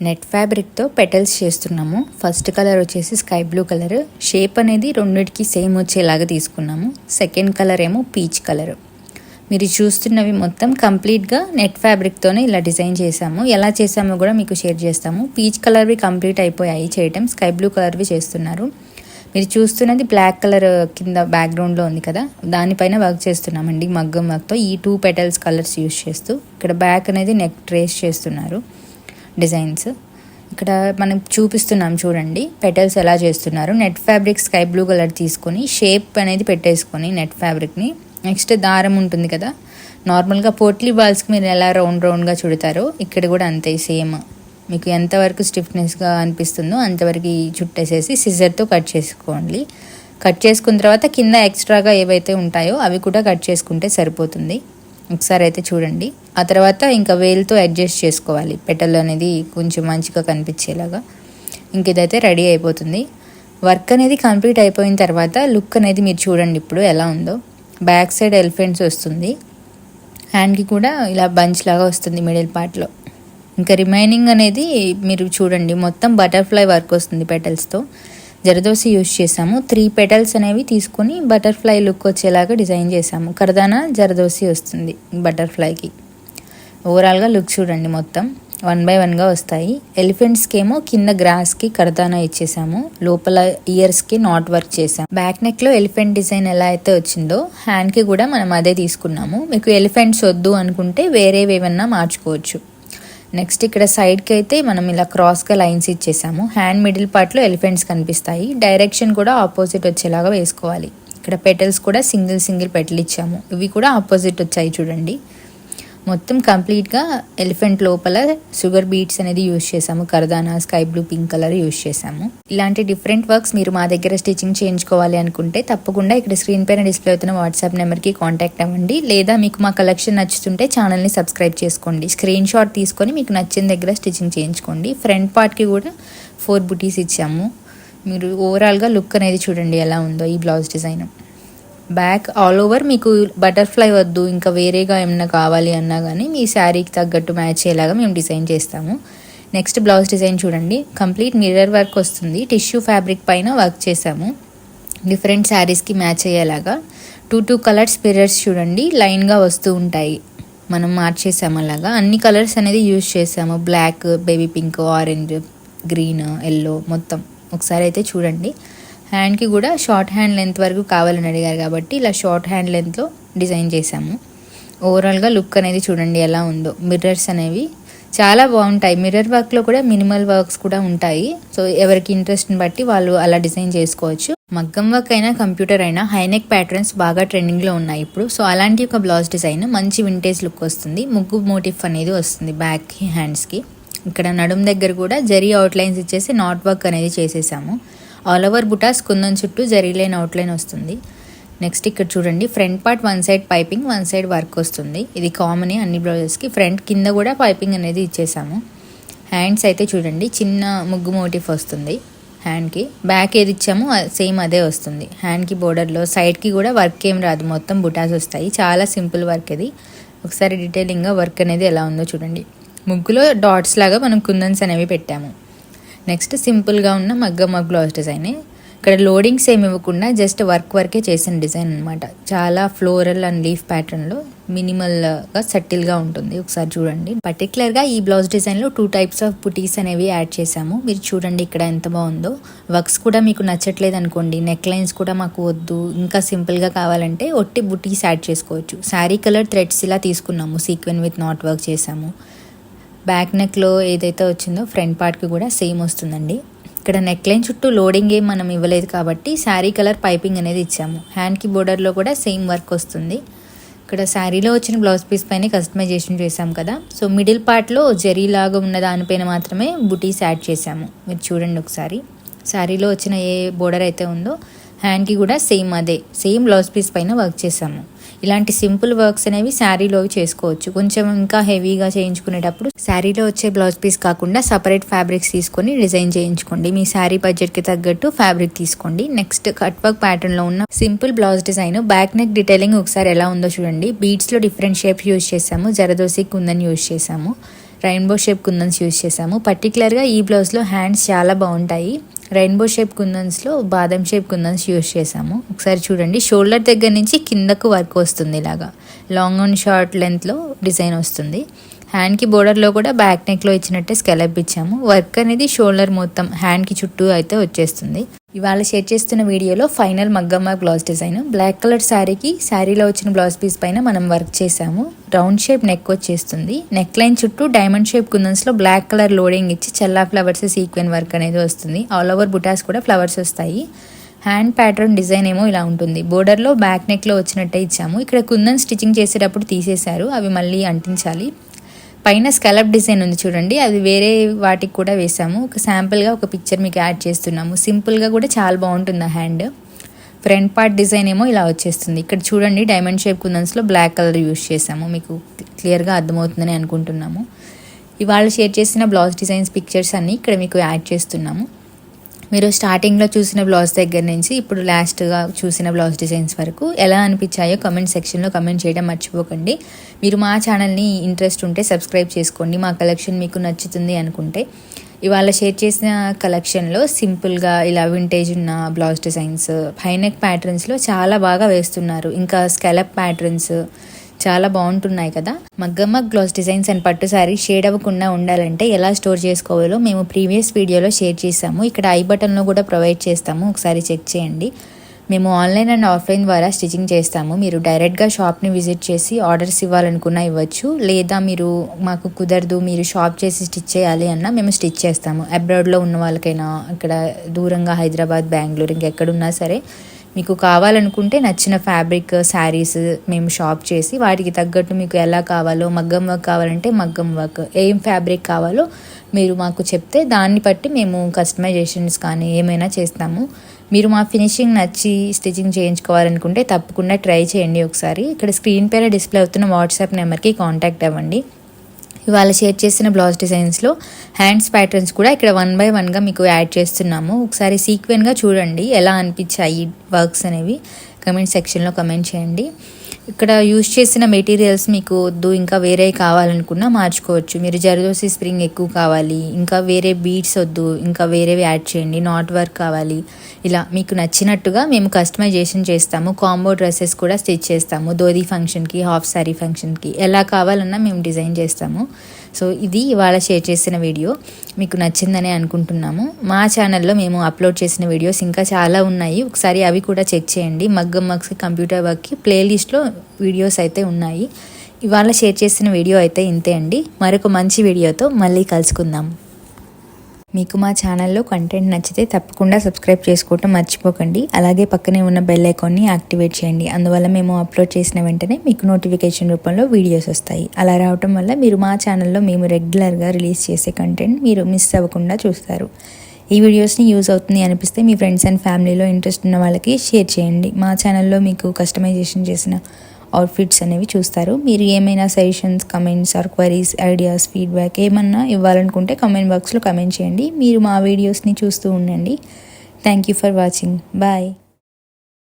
Net ఫ్యాబ్రిక్తో petals చేస్తున్నాము. First colour వచ్చేసి sky blue colour. Shape అనేది రెండిటికి సేమ్ వచ్చేలాగా తీసుకున్నాము. సెకండ్ కలర్ ఏమో పీచ్ కలర్. మీరు చూస్తున్నవి మొత్తం కంప్లీట్గా నెట్ ఫ్యాబ్రిక్తోనే ఇలా డిజైన్ చేసాము. ఎలా చేసామో కూడా మీకు షేర్ చేస్తాము. పీచ్ కలర్వి కంప్లీట్ అయిపోయాయి చేయటం. స్కై బ్లూ కలర్వి చేస్తున్నారు. మీరు చూస్తున్నది బ్లాక్ కలర్ కింద బ్యాక్గ్రౌండ్లో ఉంది కదా, దానిపైన వర్క్ చేస్తున్నామండి మగ్గం వర్క్తో. ఈ 2 పెటల్స్ కలర్స్ యూజ్ చేస్తూ ఇక్కడ బ్యాక్ అనేది నెక్ ట్రేస్ చేస్తున్నారు డిజైన్స్. ఇక్కడ మనం చూపిస్తున్నాం చూడండి పెటల్స్ ఎలా చేస్తున్నారు. Net fabric sky blue colour తీసుకొని షేప్ అనేది పెట్టేసుకొని నెట్ ఫ్యాబ్రిక్ని, నెక్స్ట్ దారం ఉంటుంది కదా, నార్మల్గా పోట్లీ బాల్స్కి మీరు ఎలా రౌండ్గా చుడతారో ఇక్కడ కూడా అంతే సేమ్. మీకు ఎంతవరకు స్టిఫ్నెస్గా అనిపిస్తుందో అంతవరకు చుట్టేసేసి సిజర్తో కట్ చేసుకోండి. కట్ చేసుకున్న తర్వాత కింద ఎక్స్ట్రాగా ఏవైతే ఉంటాయో అవి కూడా కట్ చేసుకుంటే సరిపోతుంది. ఒకసారి అయితే చూడండి. ఆ తర్వాత ఇంకా వేలుతో అడ్జస్ట్ చేసుకోవాలి పెటల్ అనేది కొంచెం మంచిగా కనిపించేలాగా. ఇంక ఇదైతే రెడీ అయిపోతుంది. వర్క్ అనేది కంప్లీట్ అయిపోయిన తర్వాత లుక్ అనేది మీరు చూడండి ఇప్పుడు ఎలా ఉందో. బ్యాక్ సైడ్ ఎలిఫెంట్స్ వస్తుంది, హ్యాండ్కి కూడా ఇలా బంచ్ లాగా వస్తుంది మిడిల్ పార్ట్లో. ఇంకా రిమైనింగ్ అనేది మీరు చూడండి మొత్తం బటర్ఫ్లై వర్క్ వస్తుంది పెటల్స్తో. జరదోసి యూజ్ చేసాము. 3 పెటల్స్ అనేవి తీసుకొని బటర్ఫ్లై లుక్ వచ్చేలాగా డిజైన్ చేసాము. కర్దానా జరదోసి వస్తుంది బటర్ఫ్లైకి. ఓవరాల్గా లుక్ చూడండి మొత్తం 1 by 1గా వస్తాయి. ఎలిఫెంట్స్కి ఏమో కింద గ్రాస్కి కర్దానా ఇచ్చేసాము, లోపల ఇయర్స్కి నాట్ వర్క్ చేసాము. బ్యాక్ నెక్లో ఎలిఫెంట్ డిజైన్ ఎలా అయితే వచ్చిందో హ్యాండ్కి కూడా మనం అదే తీసుకున్నాము. మీకు ఎలిఫెంట్స్ వద్దు అనుకుంటే వేరేవి ఏమన్నా మార్చుకోవచ్చు. నెక్స్ట్ ఇక్కడ సైడ్కి అయితే మనం ఇలా క్రాస్గా లైన్స్ ఇచ్చేసాము. హ్యాండ్ మిడిల్ పార్ట్లో ఎలిఫెంట్స్ కనిపిస్తాయి. డైరెక్షన్ కూడా ఆపోజిట్ వచ్చేలాగా వేసుకోవాలి. ఇక్కడ పెటల్స్ కూడా సింగిల్ పెటల్ ఇచ్చాము. ఇవి కూడా ఆపోజిట్ వచ్చాయి చూడండి. మొత్తం కంప్లీట్గా ఎలిఫెంట్ లోపల షుగర్ బీట్స్ అనేది యూజ్ చేసాము. కర్దానా sky blue pink colour use చేసాము. ఇలాంటి డిఫరెంట్ వర్క్స్ మీరు మా దగ్గర స్టిచ్చింగ్ చేయించుకోవాలి అనుకుంటే తప్పకుండా ఇక్కడ స్క్రీన్ పైన డిస్ప్లే అవుతున్న వాట్సాప్ నెంబర్కి కాంటాక్ట్ అవ్వండి. లేదా మీకు మా కలెక్షన్ నచ్చుతుంటే ఛానల్ని సబ్స్క్రైబ్ చేసుకోండి. స్క్రీన్ షాట్ తీసుకొని మీకు నచ్చిన దగ్గర స్టిచ్చింగ్ చేయించుకోండి. ఫ్రంట్ పార్ట్కి కూడా 4 బుటీస్ ఇచ్చాము. మీరు ఓవరాల్గా లుక్ అనేది చూడండి ఎలా ఉందో ఈ blouse design. Back all over మీకు బటర్ఫ్లై వద్దు ఇంకా వేరేగా ఏమన్నా కావాలి అన్నా కానీ మీ శారీకి తగ్గట్టు మ్యాచ్ అయ్యేలాగా మేము డిజైన్ చేస్తాము. నెక్స్ట్ బ్లౌజ్ డిజైన్ చూడండి. కంప్లీట్ మిర్రర్ వర్క్ వస్తుంది. టిష్యూ ఫ్యాబ్రిక్ పైన వర్క్ చేసాము డిఫరెంట్ శారీస్కి మ్యాచ్ అయ్యేలాగా. 2 కలర్స్ మిర్రర్స్ చూడండి లైన్గా వస్తూ ఉంటాయి. మనం మార్చేసాము అలాగా. అన్ని కలర్స్ అనేది యూజ్ చేసాము. Black, baby pink, orange, green, yellow మొత్తం. ఒకసారి అయితే చూడండి. హ్యాండ్కి కూడా షార్ట్ హ్యాండ్ లెంత్ వరకు కావాలని అడిగారు కాబట్టి ఇలా షార్ట్ హ్యాండ్ లెంత్లో డిజైన్ చేసాము. ఓవరాల్గా లుక్ అనేది చూడండి ఎలా ఉందో. మిర్రర్స్ అనేవి చాలా బాగుంటాయి. మిర్రర్ వర్క్లో కూడా మినిమల్ వర్క్స్ కూడా ఉంటాయి. సో ఎవరికి ఇంట్రెస్ట్ని బట్టి వాళ్ళు అలా డిజైన్ చేసుకోవచ్చు. మగ్గం వర్క్ అయినా కంప్యూటర్ అయినా హైనెక్ ప్యాటర్న్స్ బాగా ట్రెండింగ్లో ఉన్నాయి ఇప్పుడు. సో అలాంటి ఒక బ్లౌజ్ డిజైన్ మంచి వింటేజ్ లుక్ వస్తుంది. ముగ్గు మోటిఫ్ అనేది వస్తుంది బ్యాక్కి, హ్యాండ్స్కి. ఇక్కడ నడుం దగ్గర కూడా జరీ అవుట్లైన్స్ ఇచ్చేసి నాట్ వర్క్ అనేది చేసేసాము. ఆల్ ఓవర్ బుటాస్ కుందన్ చుట్టూ జరీ లైన్ అవుట్లైన్ వస్తుంది. నెక్స్ట్ ఇక్కడ చూడండి front part 1 side piping 1 side work వస్తుంది. ఇది కామనే అన్ని బ్లౌజెస్కి. ఫ్రంట్ కింద కూడా పైపింగ్ అనేది ఇచ్చేసాము. హ్యాండ్స్ అయితే చూడండి చిన్న ముగ్గు మోటిఫ్ వస్తుంది హ్యాండ్కి. బ్యాక్ ఏది ఇచ్చామో సేమ్ అదే వస్తుంది. హ్యాండ్కి బోర్డర్లో సైడ్కి కూడా వర్క్ ఏం రాదు, మొత్తం బుటాస్ వస్తాయి. చాలా సింపుల్ వర్క్ ఇది. ఒకసారి డీటెయిలింగ్గా వర్క్ అనేది ఎలా ఉందో చూడండి. ముగ్గులో డాట్స్ లాగా మనం కుందన్స్ అనేవి పెట్టాము. నెక్స్ట్ సింపుల్గా ఉన్న మగ్గం బ్లౌజ్ డిజైన్. ఇక్కడ లోడింగ్స్ ఏమి ఇవ్వకుండా జస్ట్ వర్కే చేసిన డిజైన్ అనమాట. చాలా ఫ్లోరల్ అండ్ లీఫ్ ప్యాటర్న్లో మినిమల్గా సటిల్గా ఉంటుంది. ఒకసారి చూడండి. పర్టికులర్గా ఈ బ్లౌజ్ డిజైన్లో 2 టైప్స్ ఆఫ్ బుటీస్ అనేవి యాడ్ చేసాము. మీరు చూడండి ఇక్కడ ఎంత బాగుందో. వర్క్స్ కూడా మీకు నచ్చట్లేదు అనుకోండి, నెక్ లైన్స్ కూడా మాకు వద్దు ఇంకా సింపుల్గా కావాలంటే ఒట్టి బుటీస్ యాడ్ చేసుకోవచ్చు. శారీ కలర్ థ్రెడ్స్ ఇలా తీసుకున్నాము. సీక్వెన్ విత్ నాట్ వర్క్ చేసాము. బ్యాక్ నెక్లో ఏదైతే వచ్చిందో ఫ్రంట్ పార్ట్కి కూడా సేమ్ వస్తుందండి. ఇక్కడ నెక్ లైన్ చుట్టూ లోడింగ్ ఏం మనం ఇవ్వలేదు కాబట్టి శారీ కలర్ పైపింగ్ అనేది ఇచ్చాము. హ్యాండ్కి బోర్డర్లో కూడా సేమ్ వర్క్ వస్తుంది. ఇక్కడ శారీలో వచ్చిన బ్లౌజ్ పీస్ పైన కస్టమైజేషన్ చేసాం కదా. సో మిడిల్ పార్ట్లో జరీ లాగా ఉన్న దానిపైన మాత్రమే బుటీస్ యాడ్ చేసాము. మీరు చూడండి ఒకసారి. శారీలో వచ్చిన ఏ బోర్డర్ అయితే ఉందో హ్యాండ్కి కూడా సేమ్ బ్లౌజ్ పీస్ పైన వర్క్ చేసాము. ఇలాంటి సింపుల్ వర్క్స్ అనేవి శారీలో చేసుకోవచ్చు. కొంచెం ఇంకా హెవీగా చేయించుకునేటప్పుడు శారీలో వచ్చే బ్లౌజ్ పీస్ కాకుండా సపరేట్ ఫ్యాబ్రిక్స్ తీసుకొని డిజైన్ చేయించుకోండి. మీ శారీ బడ్జెట్కి తగ్గట్టు ఫ్యాబ్రిక్ తీసుకోండి. నెక్స్ట్ కట్ వర్క్ ప్యాటర్న్లో ఉన్న simple blouse design. Back neck detailing ఒకసారి ఎలా ఉందో చూడండి. బీడ్స్లో డిఫరెంట్ షేప్స్ యూజ్ చేసాము. జరదోసి కుందన్ యూజ్ చేసాము. రెయిన్బో షేప్ కుందన్స్ యూజ్ చేసాము. పర్టికులర్గా ఈ బ్లౌజ్లో హ్యాండ్స్ చాలా బాగుంటాయి. రెయిన్బో షేప్ కుందన్స్లో బాదం షేప్ కుందన్స్ యూజ్ చేసాము. ఒకసారి చూడండి, షోల్డర్ దగ్గర నుంచి కిందకు వర్క్ వస్తుంది. ఇలాగా లాంగ్ అండ్ షార్ట్ లెంత్లో డిజైన్ వస్తుంది. హ్యాండ్కి బోర్డర్లో కూడా బ్యాక్ నెక్లో ఇచ్చినట్టే స్కెలప్ ఇచ్చాము. వర్క్ అనేది షోల్డర్ మొత్తం హ్యాండ్కి చుట్టూ అయితే వచ్చేస్తుంది. ఇవాళ షేర్ చేస్తున్న వీడియోలో ఫైనల్ మగ్గం work blouse design. Black colour శారీకి శారీలో వచ్చిన బ్లౌజ్ పీస్ పైన మనం వర్క్ చేసాము. రౌండ్ షేప్ నెక్ వచ్చేస్తుంది. నెక్ లైన్ చుట్టూ డైమండ్ షేప్ కుందన్స్లో బ్లాక్ కలర్ లోడింగ్ ఇచ్చి చల్లా ఫ్లవర్స్ సీక్వెన్ వర్క్ అనేది వస్తుంది. ఆల్ ఓవర్ బుటాస్ కూడా ఫ్లవర్స్ వస్తాయి. హ్యాండ్ ప్యాటర్న్ డిజైన్ ఏమో ఇలా ఉంటుంది. బోర్డర్లో బ్యాక్ నెక్లో వచ్చినట్టే ఇచ్చాము. ఇక్కడ కుందన్ స్టిచ్చింగ్ చేసేటప్పుడు తీసేశారు, అవి మళ్ళీ అంటించాలి. పైన స్కాలప్ డిజైన్ ఉంది చూడండి, అది వేరే వాటికి కూడా వేసాము. ఒక శాంపుల్గా ఒక పిక్చర్ మీకు యాడ్ చేస్తున్నాము. సింపుల్గా కూడా చాలా బాగుంటుంది ఆ హ్యాండ్. ఫ్రంట్ పార్ట్ డిజైన్ ఏమో ఇలా వచ్చేస్తుంది. ఇక్కడ చూడండి, డైమండ్ షేప్ కుందన్స్లో బ్లాక్ కలర్ యూస్ చేసాము. మీకు క్లియర్గా అర్థమవుతుందని అనుకుంటున్నాము. ఇవాళ షేర్ చేసిన బ్లౌజ్ డిజైన్స్ పిక్చర్స్ అన్నీ ఇక్కడ మీకు యాడ్ చేస్తున్నాము. మీరు స్టార్టింగ్లో చూసిన బ్లౌజ్ దగ్గర నుంచి ఇప్పుడు లాస్ట్గా చూసిన బ్లౌజ్ డిజైన్స్ వరకు ఎలా అనిపించాయో కమెంట్ సెక్షన్లో కమెంట్ చేయడం మర్చిపోకండి. మీరు మా ఛానల్ని ఇంట్రెస్ట్ ఉంటే సబ్స్క్రైబ్ చేసుకోండి. మా కలెక్షన్ మీకు నచ్చుతుంది అనుకుంటే. ఇవాళ షేర్ చేసిన కలెక్షన్లో సింపుల్గా ఇలా వింటేజ్ ఉన్న బ్లౌజ్ డిజైన్స్, హై నెక్ ప్యాటర్న్స్లో చాలా బాగా వేస్తున్నారు. ఇంకా స్కాలప్ ప్యాటర్న్స్ చాలా బాగుంటున్నాయి కదా. మగ్గమ్మ బ్లౌజ్ డిజైన్స్ అండ్ పట్టు శారీ షేడ్ అవ్వకుండా ఉండాలంటే ఎలా స్టోర్ చేసుకోవాలో మేము ప్రీవియస్ వీడియోలో షేర్ చేసాము. ఇక్కడ ఐ బటన్లో కూడా ప్రొవైడ్ చేస్తాము, ఒకసారి చెక్ చేయండి. మేము ఆన్లైన్ అండ్ ఆఫ్లైన్ ద్వారా స్టిచ్చింగ్ చేస్తాము. మీరు డైరెక్ట్గా షాప్ని విజిట్ చేసి ఆర్డర్స్ ఇవ్వాలనుకున్నా ఇవ్వచ్చు. లేదా మీరు మాకు కుదరదు, మీరు షాప్ చేసి స్టిచ్ చేయాలి అన్నా మేము స్టిచ్ చేస్తాము. అబ్రాడ్లో ఉన్న వాళ్ళకైనా, ఇక్కడ దూరంగా హైదరాబాద్, బెంగళూరు, ఇంకెక్కడున్నా సరే మీకు కావాలనుకుంటే నచ్చిన ఫ్యాబ్రిక్ శారీస్ మేము షాప్ చేసి వాటికి తగ్గట్టు మీకు ఎలా కావాలో, మగ్గం వర్క్ కావాలంటే మగ్గం వర్క్, ఏం ఫ్యాబ్రిక్ కావాలో మీరు మాకు చెప్తే దాన్ని బట్టి మేము కస్టమైజేషన్స్ కానీ ఏమైనా చేస్తాము. మీరు మా ఫినిషింగ్ నచ్చి స్టిచ్చింగ్ చేయించుకోవాలనుకుంటే తప్పకుండా ట్రై చేయండి ఒకసారి. ఇక్కడ స్క్రీన్ పైన డిస్ప్లే అవుతున్న వాట్సాప్ నెంబర్కి కాంటాక్ట్ అవ్వండి. ఇవాళ షేర్ చేసిన బ్లౌజ్ డిజైన్స్లో హ్యాండ్స్ ప్యాటర్న్స్ కూడా ఇక్కడ 1 by 1గా మీకు యాడ్ చేస్తున్నాము. ఒకసారి సీక్వెన్గా చూడండి ఎలా అనిపించాయి వర్క్స్ అనేవి. కమెంట్ సెక్షన్లో కమెంట్ చేయండి. ఇక్కడ యూజ్ చేసిన మెటీరియల్స్ మీకు వద్దు, ఇంకా వేరే కావాలనుకున్నా మార్చుకోవచ్చు. మీరు జర్దోసి స్ప్రింగ్ ఎక్కువ కావాలి, ఇంకా వేరే బీడ్స్ వద్దు, ఇంకా వేరేవి యాడ్ చేయండి, నాట్ వర్క్ కావాలి, ఇలా మీకు నచ్చినట్టుగా మేము కస్టమైజేషన్ చేస్తాము. కాంబో డ్రెస్సెస్ కూడా స్టిచ్ చేస్తాము. ధోతి ఫంక్షన్కి, హాఫ్ శారీ ఫంక్షన్కి ఎలా కావాలన్నా మేము డిజైన్ చేస్తాము. సో ఇది ఇవాళ షేర్ చేసిన వీడియో మీకు నచ్చిందని అనుకుంటున్నాము. మా ఛానల్లో మేము అప్లోడ్ చేసిన వీడియోస్ ఇంకా చాలా ఉన్నాయి, ఒకసారి అవి కూడా చెక్ చేయండి. మగ్గం వర్క్స్, కంప్యూటర్ వర్క్కి ప్లేలిస్ట్లో వీడియోస్ అయితే ఉన్నాయి. ఇవాళ షేర్ చేసిన వీడియో అయితే ఇంతే అండి. మరొక మంచి వీడియోతో మళ్ళీ కలుసుకుందాం. మీకు మా ఛానల్లో కంటెంట్ నచ్చితే తప్పకుండా సబ్స్క్రైబ్ చేసుకోవటం మర్చిపోకండి. అలాగే పక్కనే ఉన్న బెల్ ఐకాన్ని యాక్టివేట్ చేయండి. అందువల్ల మేము అప్లోడ్ చేసిన వెంటనే మీకు నోటిఫికేషన్ రూపంలో వీడియోస్ వస్తాయి. అలా రావటం వల్ల మీరు మా ఛానల్లో మేము రెగ్యులర్గా రిలీజ్ చేసే కంటెంట్ మీరు మిస్ అవ్వకుండా చూస్తారు. ఈ వీడియోస్ని యూజ్ అవుతుంది అనిపిస్తే మీ ఫ్రెండ్స్ అండ్ ఫ్యామిలీలో ఇంట్రెస్ట్ ఉన్న వాళ్ళకి షేర్ చేయండి. మా ఛానల్లో మీకు కస్టమైజేషన్ చేసిన అవుట్ఫిట్స్ అనేవి చూస్తారు. మీరు ఏమైనా suggestions, comments or queries, ideas, feedback ఏమన్నా ఇవ్వాలనుకుంటే కమెంట్ బాక్స్లో కమెంట్ చేయండి. మీరు మా వీడియోస్ని చూస్తూ ఉండండి. Thank you for watching. Bye.